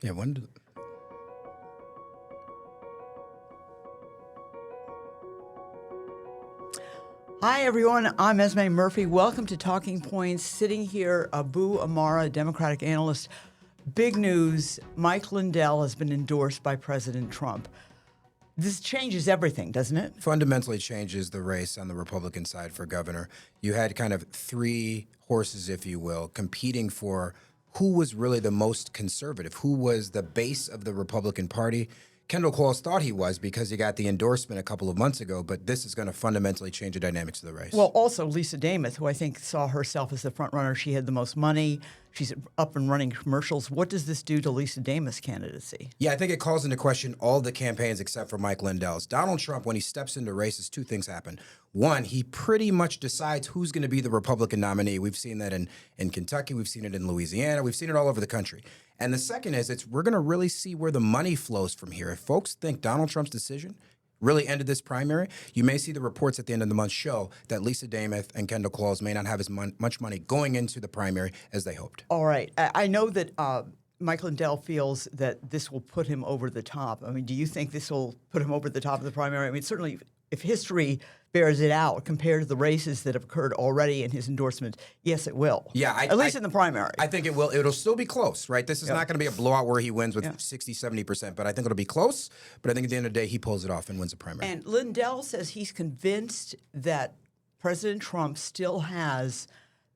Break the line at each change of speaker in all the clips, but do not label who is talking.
Yeah, when did...
Hi, everyone. I'm Esme Murphy. Welcome to Talking Points. Sitting here, Abou Amara, Democratic analyst. Big news, Mike Lindell has been endorsed by President Trump. This changes everything, doesn't it?
Fundamentally changes the race on the Republican side for governor. You had kind of three horses, if you will, competing for who was really the most conservative, who was the base of the Republican Party. Kendall Qualls thought he was because he got the endorsement a couple of months ago, but this is going to fundamentally change the dynamics of the race.
Well, also Lisa Dameth, who I think saw herself as the front runner. She had the most money. She's up and running commercials. What does this do to Lisa Dameth's candidacy?
Yeah, I think it calls into question all the campaigns except for Mike Lindell's. Donald Trump, when he steps into races, two things happen. One, he pretty much decides who's going to be the Republican nominee. We've seen that in Kentucky. We've seen it in Louisiana. We've seen it all over the country. And the second is we're going to really see where the money flows from here. If folks think Donald Trump's decision really ended this primary, you may see the reports at the end of the month show that Lisa Dameth and Kendall Qualls may not have as much money going into the primary as they hoped.
All right. I know that Mike Lindell feels that this will put him over the top. I mean, do you think this will put him over the top of the primary? I mean, certainly if history bears it out compared to the races that have occurred already in his endorsement, yes, it will.
Yeah,
at least in the primary.
I think it will. It'll still be close, right? This is not going to be a blowout where he wins with 60, 70%, but I think it'll be close. But I think at the end of the day, he pulls it off and wins the primary.
And Lindell says he's convinced that President Trump still has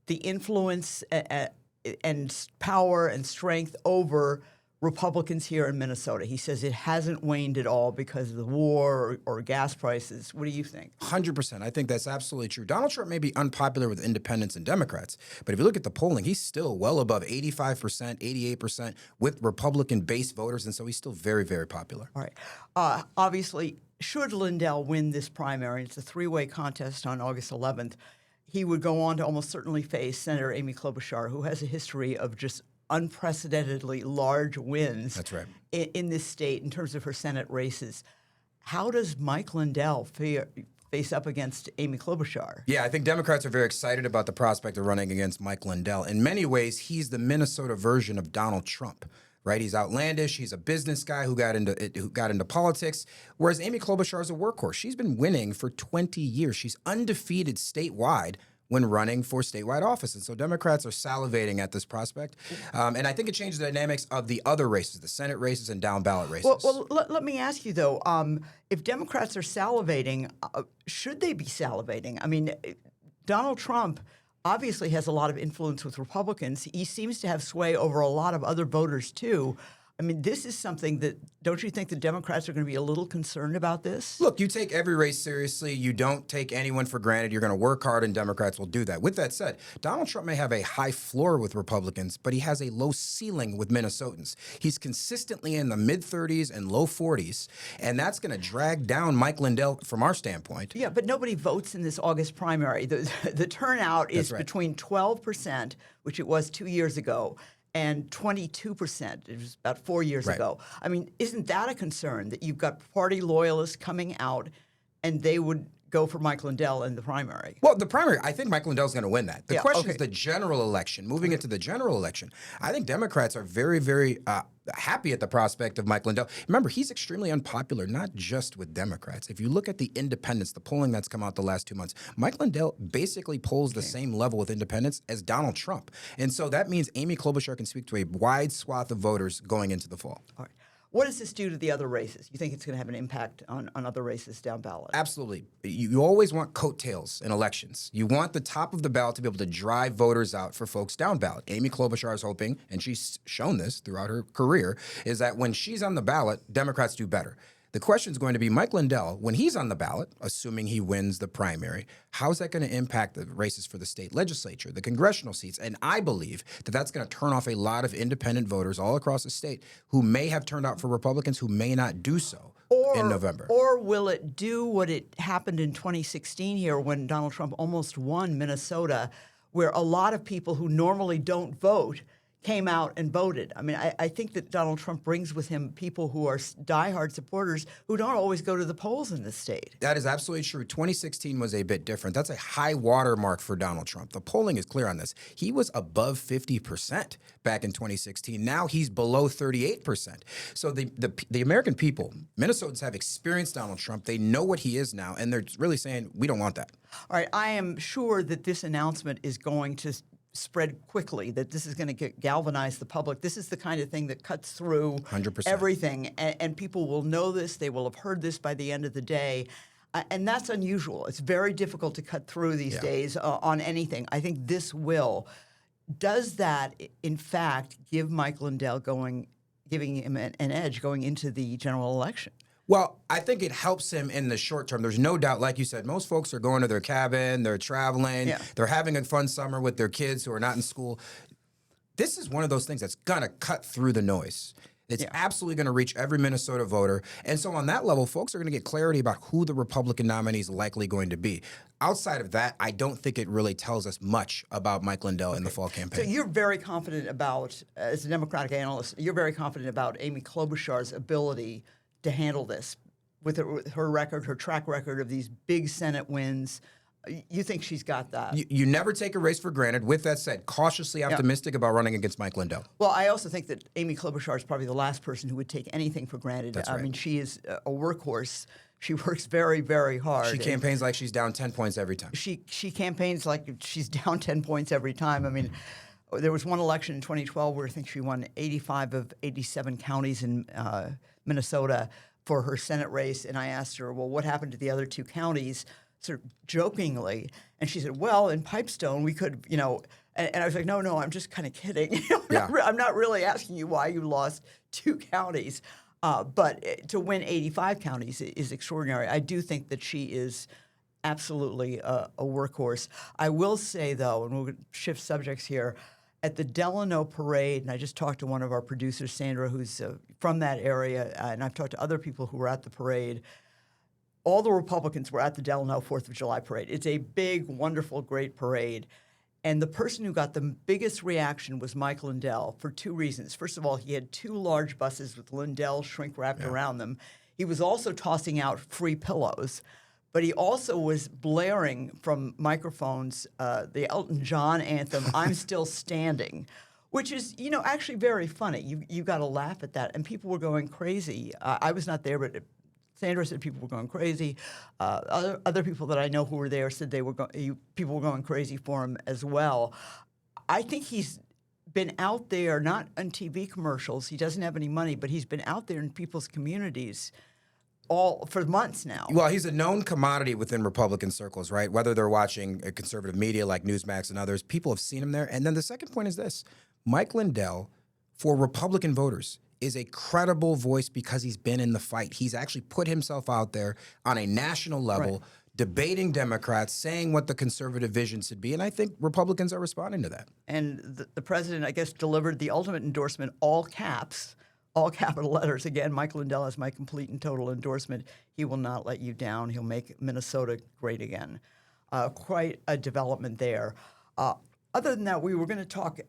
the influence and power and strength over Republicans here in Minnesota. He says it hasn't waned at all because of the war or gas prices. What do you think?
100%. I think that's absolutely true. Donald Trump may be unpopular with independents and Democrats, but if you look at the polling, he's still well above 85%, 88% with Republican-based voters, and so he's still very, very popular.
All right. Obviously, should Lindell win this primary, it's a three-way contest on August 11th, he would go on to almost certainly face Senator Amy Klobuchar, who has a history of just unprecedentedly large wins.
That's right.
in this state in terms of her Senate races. How does Mike Lindell face up against Amy Klobuchar?
Yeah, I think Democrats are very excited about the prospect of running against Mike Lindell. In many ways, he's the Minnesota version of Donald Trump. Right, he's outlandish. He's a business guy who got into politics. Whereas Amy Klobuchar is a workhorse. She's been winning for 20 years. She's undefeated statewide when running for statewide office. And so Democrats are salivating at this prospect. And I think it changes the dynamics of the other races, the Senate races and down ballot races.
Well, let me ask you, though, if Democrats are salivating, should they be salivating? I mean, Donald Trump obviously has a lot of influence with Republicans. He seems to have sway over a lot of other voters, too. I mean, this is something that, don't you think the Democrats are going to be a little concerned about this?
Look, you take every race seriously. You don't take anyone for granted. You're going to work hard, and Democrats will do that. With that said, Donald Trump may have a high floor with Republicans, but he has a low ceiling with Minnesotans. He's consistently in the mid-30s and low 40s, and that's going to drag down Mike Lindell from our standpoint.
Yeah, but nobody votes in this August primary. The turnout is between 12%, which it was 2 years ago, and 22%, it was about 4 years ago. I mean, isn't that a concern that you've got party loyalists coming out and they would go for Mike Lindell in the primary?
Well, the primary, I think Mike Lindell's going to win that. The question is the general election. Moving into the general election, I think Democrats are very, very happy at the prospect of Mike Lindell. Remember, he's extremely unpopular, not just with Democrats. If you look at the independents, the polling that's come out the last 2 months, Mike Lindell basically polls the same level with independents as Donald Trump. And so that means Amy Klobuchar can speak to a wide swath of voters going into the fall.
All right. What does this do to the other races? You think it's going to have an impact on other races down ballot?
Absolutely. You always want coattails in elections. You want the top of the ballot to be able to drive voters out for folks down ballot. Amy Klobuchar is hoping, and she's shown this throughout her career, is that when she's on the ballot, Democrats do better. The question is going to be Mike Lindell, when he's on the ballot, assuming he wins the primary, how's that going to impact the races for the state legislature, the congressional seats? And I believe that that's going to turn off a lot of independent voters all across the state who may have turned out for Republicans who may not do so in November.
Or will it do what it happened in 2016 here when Donald Trump almost won Minnesota, where a lot of people who normally don't vote came out and voted. I mean, I think that Donald Trump brings with him people who are diehard supporters who don't always go to the polls in this state.
That is absolutely true. 2016 was a bit different. That's a high watermark for Donald Trump. The polling is clear on this. He was above 50% back in 2016. Now he's below 38%. So the American people, Minnesotans, have experienced Donald Trump. They know what he is now, and they're really saying, we don't want that.
All right, I am sure that this announcement is going to spread quickly, that this is going to galvanize the public. This is the kind of thing that cuts through
100%.
everything, and people will know this. They will have heard this by the end of the day. And that's unusual. It's very difficult to cut through these days on anything. I think this will. Does that, in fact, give Mike Lindell giving him an edge going into the general election?
Well, I think it helps him in the short term. There's no doubt, like you said, most folks are going to their cabin, they're traveling, they're having a fun summer with their kids who are not in school. This is one of those things that's going to cut through the noise. It's absolutely going to reach every Minnesota voter. And so on that level, folks are going to get clarity about who the Republican nominee is likely going to be. Outside of that, I don't think it really tells us much about Mike Lindell in the fall campaign.
So you're very confident about, as a Democratic analyst, you're very confident about Amy Klobuchar's ability to handle this with her record, her track record of these big Senate wins. You think she's got that?
You never take a race for granted. With that said, cautiously optimistic about running against Mike Lindell.
Well, I also think that Amy Klobuchar is probably the last person who would take anything for granted.
That's
I
right.
mean, she is a workhorse. She works very, very hard.
She campaigns like she's down 10 points every time.
She campaigns like she's down 10 points every time. I mean, there was one election in 2012 where I think she won 85 of 87 counties in Minnesota for her Senate race, and I asked her, well, what happened to the other two counties, sort of jokingly, and she said, well, in Pipestone, we could, and I was like, no, I'm just kind of kidding. I'm not really asking you why you lost two counties, but to win 85 counties is extraordinary. I do think that she is absolutely a workhorse. I will say, though, and we'll shift subjects here, at the Delano parade, and I just talked to one of our producers, Sandra, who's from that area, and I've talked to other people who were at the parade. All the Republicans were at the Delano 4th of July parade. It's a big, wonderful, great parade. And the person who got the biggest reaction was Mike Lindell for two reasons. First of all, he had two large buses with Lindell shrink-wrapped around them. He was also tossing out free pillows. But he also was blaring from microphones the Elton John anthem, I'm Still Standing, which is, actually very funny. You got to laugh at that. And people were going crazy. I was not there, but Sandra said people were going crazy. Other people that I know who were there said people were going crazy for him as well. I think he's been out there, not on TV commercials. He doesn't have any money, but he's been out there in people's communities for months now.
Well, he's a known commodity within Republican circles, right? Whether they're watching conservative media like Newsmax and others, people have seen him there. And then the second point is this. Mike Lindell, for Republican voters, is a credible voice because he's been in the fight. He's actually put himself out there on a national level, debating Democrats, saying what the conservative vision should be. And I think Republicans are responding to that.
And the president, I guess, delivered the ultimate endorsement, all caps, all capital letters. Again, Mike Lindell has my complete and total endorsement. He will not let you down. He'll make Minnesota great again. Quite a development there. Other than that, we were going to talk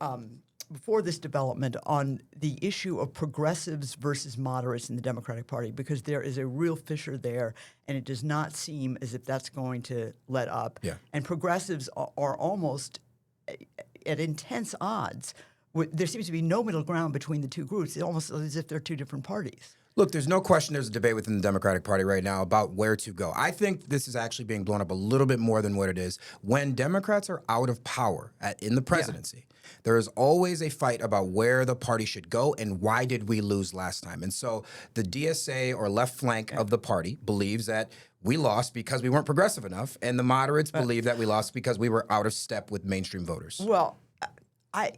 before this development on the issue of progressives versus moderates in the Democratic Party, because there is a real fissure there, and it does not seem as if that's going to let up.
Yeah.
And progressives are almost at intense odds. There seems to be no middle ground between the two groups. It's almost as if they're two different parties.
Look, there's no question there's a debate within the Democratic Party right now about where to go. I think this is actually being blown up a little bit more than what it is. When Democrats are out of power in the presidency, there is always a fight about where the party should go and why did we lose last time. And so the DSA or left flank of the party believes that we lost because we weren't progressive enough, and the moderates believe that we lost because we were out of step with mainstream voters.
Well, I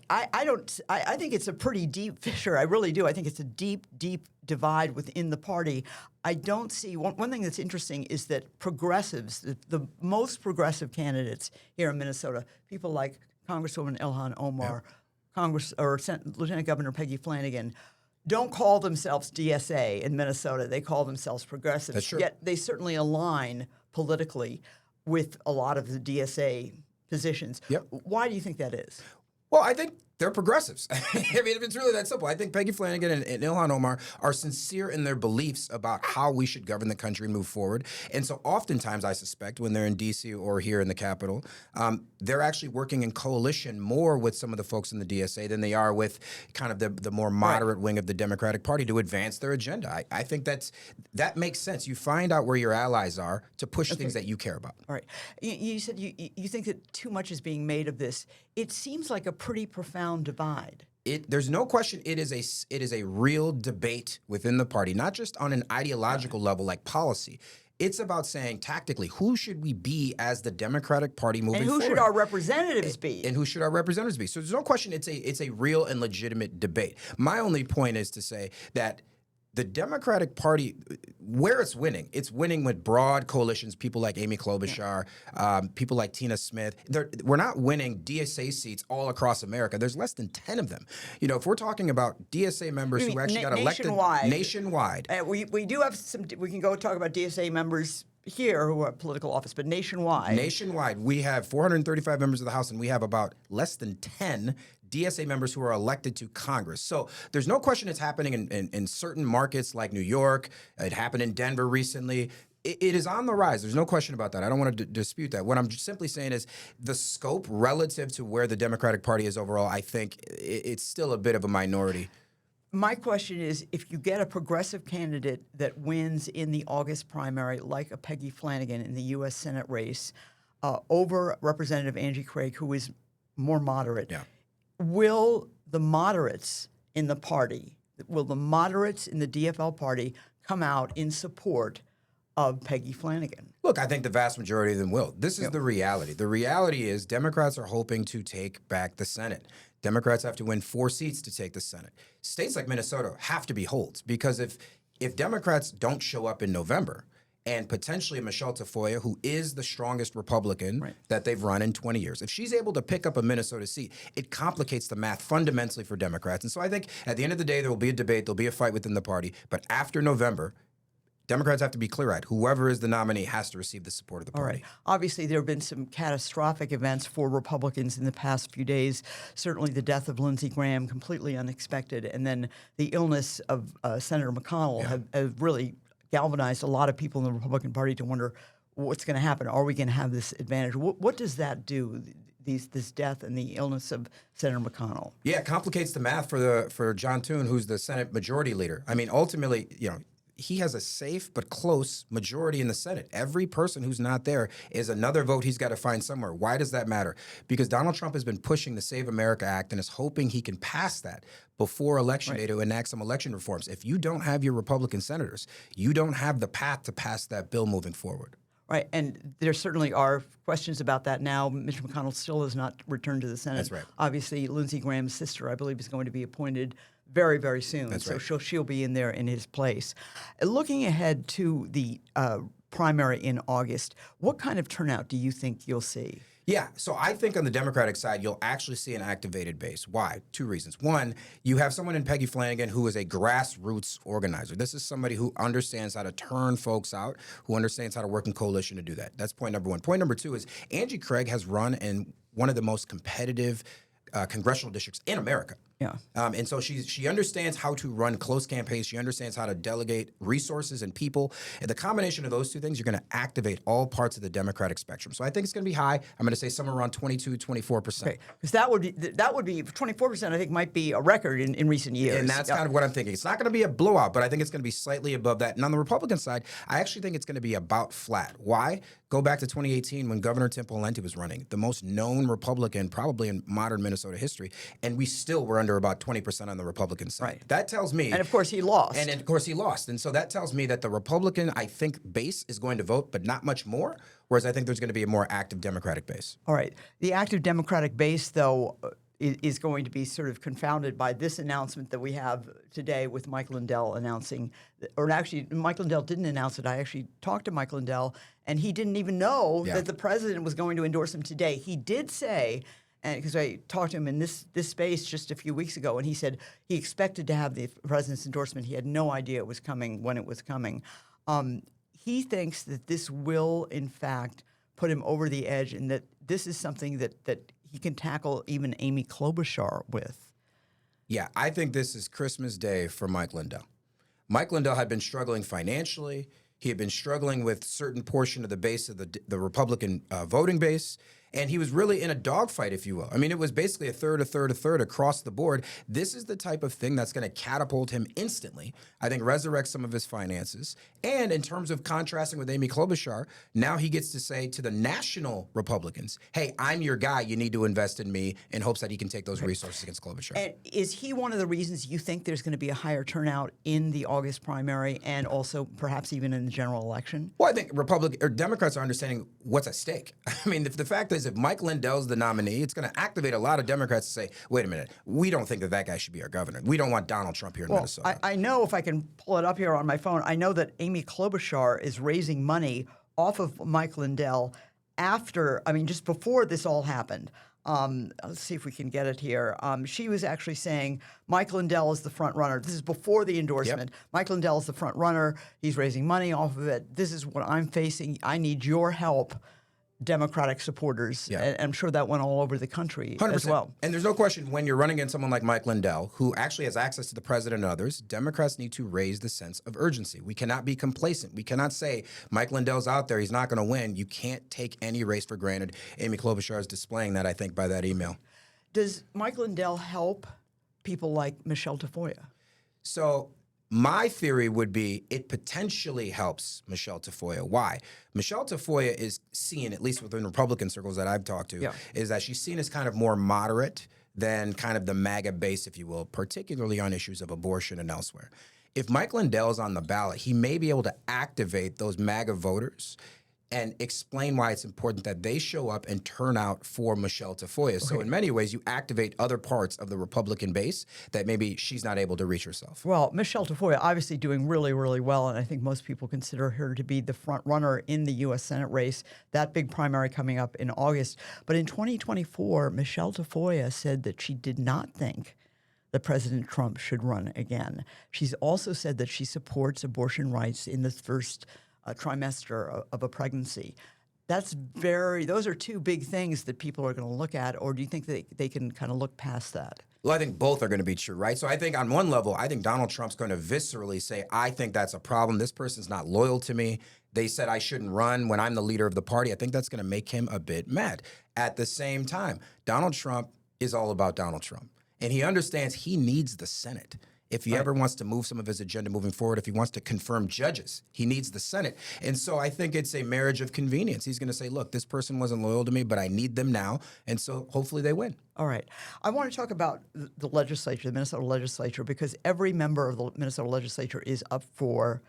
think it's a pretty deep fissure. I really do. I think it's a deep, deep divide within the party. I don't see one thing that's interesting is that progressives, the most progressive candidates here in Minnesota, people like Congresswoman Ilhan Omar, Lieutenant Governor Peggy Flanagan, don't call themselves DSA in Minnesota. They call themselves progressives.
That's true.
Yet they certainly align politically with a lot of the DSA positions.
Yep.
Why do you think that is?
Well, I think They're progressives. I mean, if it's really that simple. I think Peggy Flanagan and Ilhan Omar are sincere in their beliefs about how we should govern the country and move forward. And so oftentimes, I suspect, when they're in D.C. or here in the Capitol, they're actually working in coalition more with some of the folks in the DSA than they are with kind of the more moderate wing of the Democratic Party to advance their agenda. I think that makes sense. You find out where your allies are to push things that you care about.
All right. You said you think that too much is being made of this. It seems like a pretty profound divide.
There's no question it is a real debate within the party, not just on an ideological level like policy. It's about saying tactically, who should we be as the Democratic Party moving forward?
And who should our representatives be?
And who should our representatients be? So there's no question it's a real and legitimate debate. My only point is to say that the Democratic Party, where it's winning with broad coalitions, people like Amy Klobuchar, people like Tina Smith. We're not winning DSA seats all across America. There's less than 10 of them. You know, if we're talking about DSA members who actually got elected nationwide.
We do have some, we can go talk about DSA members here who are political office, but nationwide.
Nationwide, we have 435 members of the House, and we have about less than 10 DSA members who are elected to Congress. So there's no question it's happening in certain markets like New York. It happened in Denver recently. It is on the rise. There's no question about that. I don't want to dispute that. What I'm simply saying is the scope relative to where the Democratic Party is overall, I think it's still a bit of a minority.
My question is, if you get a progressive candidate that wins in the August primary, like a Peggy Flanagan in the U.S. Senate race, over Representative Angie Craig, who is more moderate, will the moderates in the party, will the moderates in the DFL party come out in support of Peggy Flanagan?
Look, I think the vast majority of them will. This is the reality. The reality is Democrats are hoping to take back the Senate. Democrats have to win 4 seats to take the Senate. States like Minnesota have to be holds because if Democrats don't show up in November, and potentially Michelle Tafoya, who is the strongest Republican that they've run in 20 years. If she's able to pick up a Minnesota seat, it complicates the math fundamentally for Democrats. And so I think at the end of the day, there will be a debate, there'll be a fight within the party. But after November, Democrats have to be clear-eyed. Whoever is the nominee has to receive the support of the party.
All right. Obviously, there have been some catastrophic events for Republicans in the past few days. Certainly the death of Lindsey Graham, completely unexpected. And then the illness of Senator McConnell have really galvanized a lot of people in the Republican Party to wonder what's going to happen. Are we going to have this advantage? What does that do, this death and the illness of Senator McConnell? Yeah,
it complicates the math for John Thune, who's the Senate Majority Leader. I mean, ultimately, he has a safe but close majority in the Senate. Every person who's not there is another vote he's got to find somewhere. Why does that matter? Because Donald Trump has been pushing the Save America Act and is hoping he can pass that before Election Day to enact some election reforms. If you don't have your Republican senators, you don't have the path to pass that bill moving forward.
Right, and there certainly are questions about that now. Mitch McConnell still has not returned to the Senate.
That's right.
Obviously, Lindsey Graham's sister, I believe, is going to be appointed very, very soon.
That's
so
right.
she'll be in there in his place. Looking ahead to the primary in August, what kind of turnout do you think you'll see?
Yeah, so I think on the Democratic side, you'll actually see an activated base. Why? 2 reasons. One, you have someone in Peggy Flanagan who is a grassroots organizer. This is somebody who understands how to turn folks out, who understands how to work in coalition to do that. That's point number one. Point number 2 is Angie Craig has run in one of the most competitive congressional districts in America.
Yeah.
And so she understands how to run close campaigns. She understands how to delegate resources and people. And the combination of those 2 things, you're going to activate all parts of the Democratic spectrum. So I think it's going to be high. I'm going to say somewhere around 22, 24%.
Okay, because that would be 24%. I think might be a record in recent years.
And that's kind of what I'm thinking. It's not going to be a blowout, but I think it's going to be slightly above that. And on the Republican side, I actually think it's going to be about flat. Why? Go back to 2018 when Governor Tim Pawlenty was running, the most known Republican probably in modern Minnesota history, and we still were under about 20% on the Republican side.
Right.
That tells me...
And of course he lost.
And of course he lost. And so that tells me that the Republican, I think, base is going to vote, but not much more, whereas I think there's going to be a more active Democratic base.
All right. The active Democratic base, though, is going to be sort of confounded by this announcement that we have today with Mike Lindell announcing, or actually Mike Lindell didn't announce it. I actually talked to Mike Lindell, and he didn't even know that the president was going to endorse him today. He did say, and because I talked to him in this space just a few weeks ago, and he said he expected to have the president's endorsement. He had no idea it was coming when it was coming. He thinks that this will, in fact, put him over the edge, and that this is something that he can tackle even Amy Klobuchar with.
Yeah, I think this is Christmas Day for Mike Lindell. Mike Lindell had been struggling financially. He had been struggling with certain portion of the base of the Republican voting base. And he was really in a dogfight, if you will. I mean, it was basically a third across the board. This is the type of thing that's going to catapult him instantly. I think resurrect some of his finances. And in terms of contrasting with Amy Klobuchar, now he gets to say to the national Republicans, hey, I'm your guy. You need to invest in me, in hopes that he can take those resources against Klobuchar.
And is he one of the reasons you think there's going to be a higher turnout in the August primary and also perhaps even in the general election?
Well, I think Democrats are understanding what's at stake. I mean, the fact is, if Mike Lindell's the nominee, it's going to activate a lot of Democrats to say, wait a minute, we don't think that guy should be our governor. We don't want Donald Trump here in Minnesota.
I know, if I can pull it up here on my phone, I know that Amy Klobuchar is raising money off of Mike Lindell just before this all happened. Let's see if we can get it here. She was actually saying Mike Lindell is the front runner. This is before the endorsement. Yep. Mike Lindell is the front runner. He's raising money off of it. This is what I'm facing. I need your help, Democratic supporters. Yeah. And I'm sure that went all over the country 100%. As well.
And there's no question, when you're running against someone like Mike Lindell, who actually has access to the president and others, Democrats need to raise the sense of urgency. We cannot be complacent. We cannot say Mike Lindell's out there, he's not going to win. You can't take any race for granted. Amy Klobuchar is displaying that, I think, by that email.
Does Mike Lindell help people like Michelle Tafoya?
So my theory would be it potentially helps Michelle Tafoya. Why? Michelle Tafoya is seen, at least within Republican circles that I've talked to, is that she's seen as kind of more moderate than kind of the MAGA base, if you will, particularly on issues of abortion and elsewhere. If Mike Lindell is on the ballot, he may be able to activate those MAGA voters and explain why it's important that they show up and turn out for Michelle Tafoya. Okay. So in many ways, you activate other parts of the Republican base that maybe she's not able to reach herself.
Well, Michelle Tafoya obviously doing really, really well, and I think most people consider her to be the front runner in the U.S. Senate race, that big primary coming up in August. But in 2024, Michelle Tafoya said that she did not think that President Trump should run again. She's also said that she supports abortion rights in the first trimester of a pregnancy. Those are two big things that people are going to look at, or do you think they can kind of look past that?
Well, I think both are going to be true, right? So I think on one level, I think Donald Trump's going to viscerally say, I think that's a problem. This person's not loyal to me. They said I shouldn't run when I'm the leader of the party. I think that's going to make him a bit mad. At the same time, Donald Trump is all about Donald Trump, and he understands he needs the Senate. If he ever wants to move some of his agenda moving forward, if he wants to confirm judges, he needs the Senate. And so I think it's a marriage of convenience. He's going to say, look, this person wasn't loyal to me, but I need them now. And so hopefully they win.
All right. I want to talk about the legislature, the Minnesota legislature, because every member of the Minnesota legislature is up for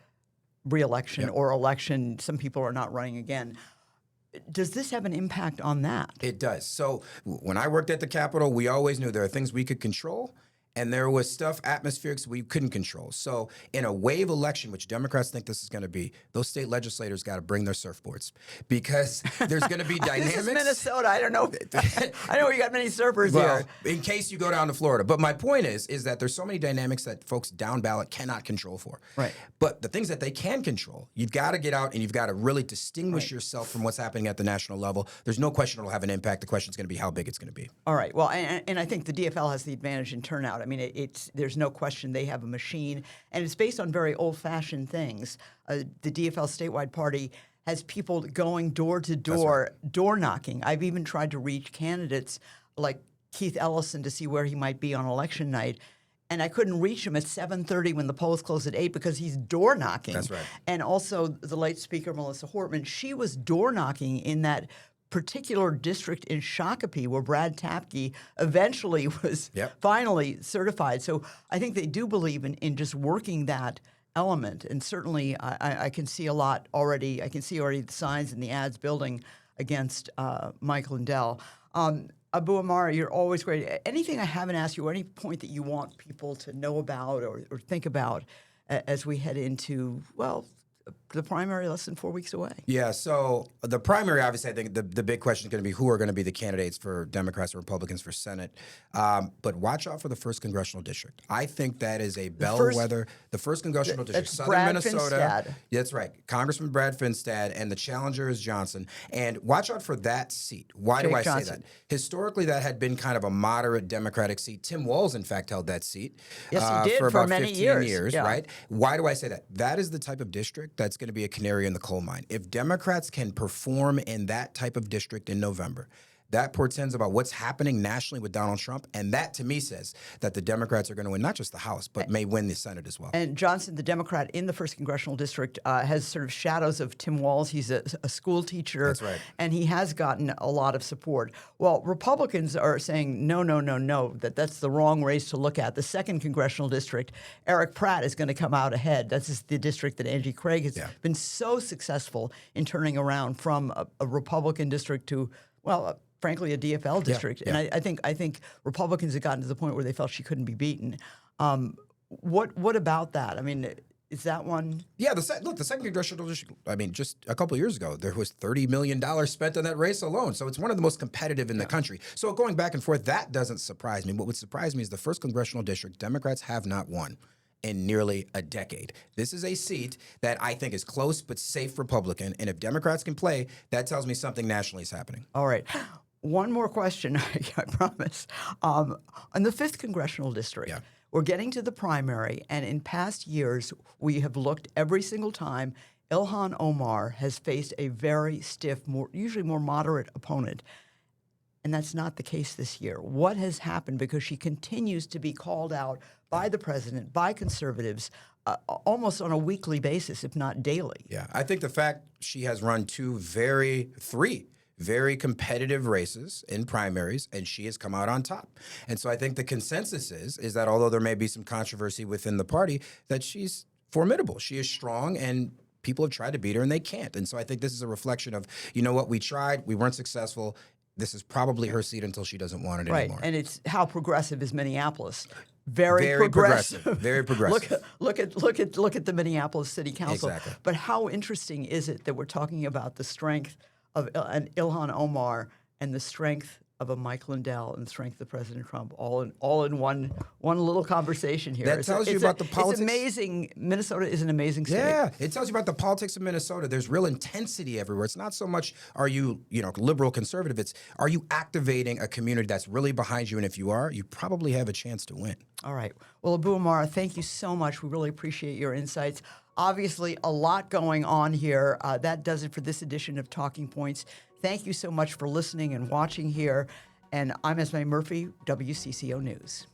re-election or election. Some people are not running again. Does this have an impact on that?
It does. So when I worked at the Capitol, we always knew there are things we could control, and there was stuff, atmospherics, we couldn't control. So in a wave election, which Democrats think this is going to be, those state legislators got to bring their surfboards, because there's going to be dynamics.
This is Minnesota. I don't know. I know you got many surfers here.
In case you go down to Florida. But my point is that there's so many dynamics that folks down ballot cannot control for.
Right.
But the things that they can control, you've got to get out and you've got to really distinguish yourself from what's happening at the national level. There's no question it'll have an impact. The question is going to be how big it's going to be.
All right. Well, and I think the DFL has the advantage in turnout. I mean, there's no question they have a machine, and it's based on very old-fashioned things. The DFL statewide party has people going door to door, door knocking. I've even tried to reach candidates like Keith Ellison to see where he might be on election night, and I couldn't reach him at 7:30 when the polls closed at 8 because he's door knocking.
That's right.
And also the late speaker Melissa Hortman, she was door knocking in that particular district in Shakopee where Brad Tapke eventually was finally certified. So I think they do believe in just working that element. And certainly I can see a lot already. I can see already the signs and the ads building against Mike Lindell. Abou Amara, you're always great. Anything I haven't asked you, or any point that you want people to know about or think about as we head into, well, the primary less than 4 weeks away.
Yeah, so the primary, obviously, I think the big question is going to be who are going to be the candidates for Democrats and Republicans for Senate. But watch out for the 1st congressional district. I think that is a bellwether. The 1st congressional district,
that's
Southern
Brad
Minnesota.
Finstad.
That's right, Congressman Brad Finstad, and the challenger is Johnson. And watch out for that seat. Why do I say that? Historically, that had been kind of a moderate Democratic seat. Tim Walz, in fact, held that seat.
Yes, he did
for
for
about
many
15
years, yeah.
right? Why do I say that? That is the type of district that's going to be a canary in the coal mine. If Democrats can perform in that type of district in November, that portends about what's happening nationally with Donald Trump, and that to me says that the Democrats are going to win not just the House, but may win the Senate as well.
And Johnson, the Democrat in the 1st congressional district, has sort of shadows of Tim Walz. He's a school teacher.
That's right.
And he has gotten a lot of support. Well, Republicans are saying, no, that's the wrong race to look at. The 2nd congressional district, Eric Pratt is going to come out ahead. That's the district that Angie Craig has been so successful in turning around from a Republican district to, well, frankly, a DFL district. And I think Republicans have gotten to the point where they felt she couldn't be beaten. What about that? I mean, is that one?
Yeah, the 2nd congressional district, I mean, just a couple of years ago, there was $30 million spent on that race alone. So it's one of the most competitive in the country. So going back and forth, that doesn't surprise me. What would surprise me is the 1st congressional district, Democrats have not won in nearly a decade. This is a seat that I think is close but safe Republican. And if Democrats can play, that tells me something nationally is happening.
All right. One more question, I promise. In the 5th congressional district, we're getting to the primary, and in past years, we have looked every single time. Ilhan Omar has faced a very stiff, usually more moderate opponent, and that's not the case this year. What has happened? Because she continues to be called out by the president, by conservatives, almost on a weekly basis, if not daily.
Yeah, I think the fact she has run three very competitive races in primaries, and she has come out on top. And so I think the consensus is that although there may be some controversy within the party, that she's formidable. She is strong, and people have tried to beat her, and they can't. And so I think this is a reflection of, you know what, we tried, we weren't successful. This is probably her seat until she doesn't want it anymore.
Right, and it's how progressive is Minneapolis. Very progressive.
Very progressive.
Look at the Minneapolis City Council.
Exactly.
But how interesting is it that we're talking about the strength of an Ilhan Omar and the strength of a Mike Lindell and the strength of President Trump all in one little conversation here.
That tells you about the politics.
It's amazing. Minnesota is an amazing state.
Yeah, it tells you about the politics of Minnesota. There's real intensity everywhere. It's not so much are you liberal, conservative. It's are you activating a community that's really behind you, and if you are, you probably have a chance to win.
All right. Well, Abou Amara, thank you so much. We really appreciate your insights. Obviously, a lot going on here. That does it for this edition of Talking Points. Thank you so much for listening and watching here. And I'm Esme Murphy, WCCO News.